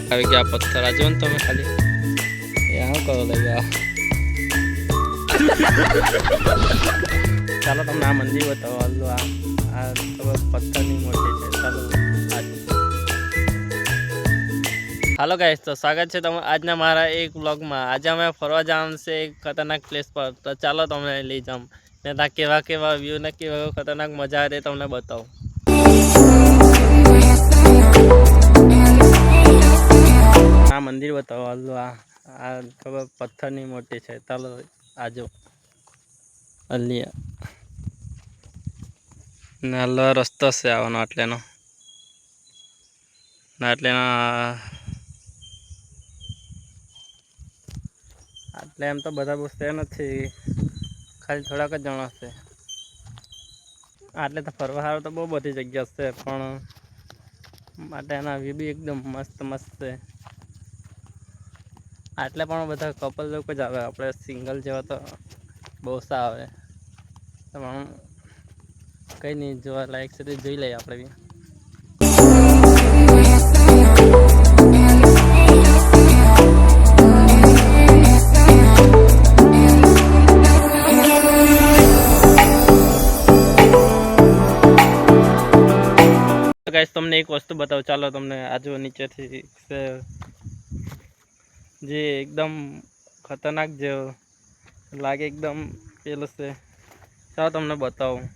આવી ગયા પથ્થર આ જો ને તમે ખાલી શું કરો લઈ ગયા ચાલો તમને આ મંદિર બતાવો આ પથ્થરની મૂર્તિ છે ચાલો હાલો ગાઈસ તો સ્વાગત છે તમે આજના મારા એક વ્લોગમાં આજે અમે ફરવા જવાનું છે એક ખતરનાક પ્લેસ પર તો ચાલો તમને લઈ જાઉં ને ત્યાં કેવા કેવા વ્યૂ ને કેવા ખતરનાક મજા આવે તમને બતાવું આ મંદિર બતાવો આ ખબર પથ્થરની મૂર્તિ છે ચાલો આજો અલિયા નાલો રસ્તો છે આવવાનો એટલેનો ના એટલે એમ તો બધા પૂછતે નથી ખાલી થોડાક જ જણા છે આટલે તો ફરવા સારું તો બહુ બધી જગ્યા છે પણ માટે એના વ્યૂ બી એકદમ મસ્ત મસ્ત છે આટલે પણ બધા કપલ લોકો જ આવે આપણે સિંગલ જેવા તો બહુ સા આવે પણ કંઈ નહીં જોવા લાયક છે તો જોઈ લઈએ આપણે બી ગાઈસ તમને એક વસ્તુ બતાવું ચાલો તમને આજુ નીચેથી જે એકદમ ખતરનાક જેવો લાગે એકદમ પેલું છે ચાલો તમને બતાવું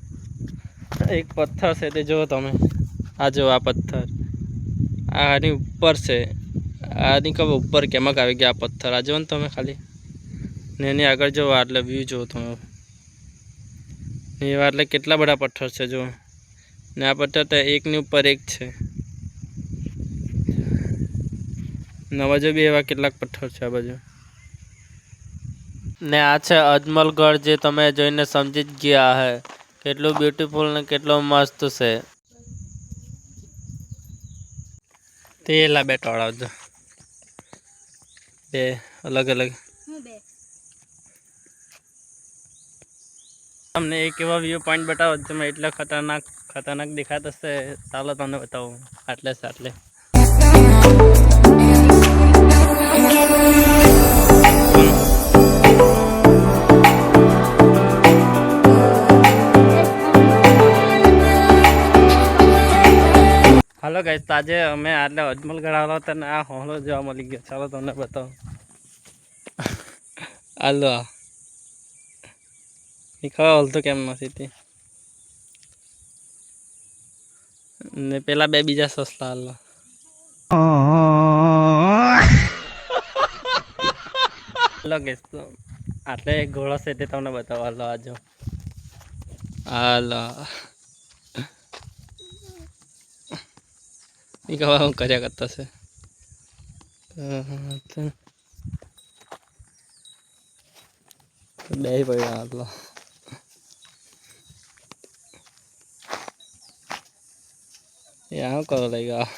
એક પથ્થર છે તે જુઓ તમે આ જો આ પથ્થર આની ઉપર છે આની ખબર ઉપર કેમક આવી ગયા આ પથ્થર આ જો ને તમે ખાલી ને એની આગળ જુઓ એટલે વ્યૂ જુઓ તમે એવા એટલે કેટલા બધા પથ્થર છે જુઓ ને આ પથ્થર તો એકની ઉપર એક છે ને બાજુ બી એવા કેટલાક પથ્થર છે આ બાજુ ને આ છે અજમલગઢ જે તમે જોઈને સમજી જ ગયા હે કેટલું બ્યુટીફુલ ને કેટલું મસ્ત છે તેલા બે ટોળાવજો બે અલગ અલગ તમને એક એવા વ્યૂ પોઈન્ટ બતાવો જેમાં એટલા ખતરનાક દેખાતા છે ચાલો તમને બતાવું આટલે છે આટલે હાલો ગાઈસ તો આજે અમે આટલે અજમલગઢ આવેલો હતા ને આ હોલો જોવા મળી ગયો ચાલો તમને બતાવું હાલો એ ખબર હલતું કેમ નથી તે ને પેલા બે બીજા સસલા હાલો હાલો ગાઈસ તો આટલે એક ઘોડો છે તે તમને બતાવો હાલો આજો હાલો એ ખબર હું કર્યા કરતો છે બે પડ્યા હાલો શું કરો લઈ ગયા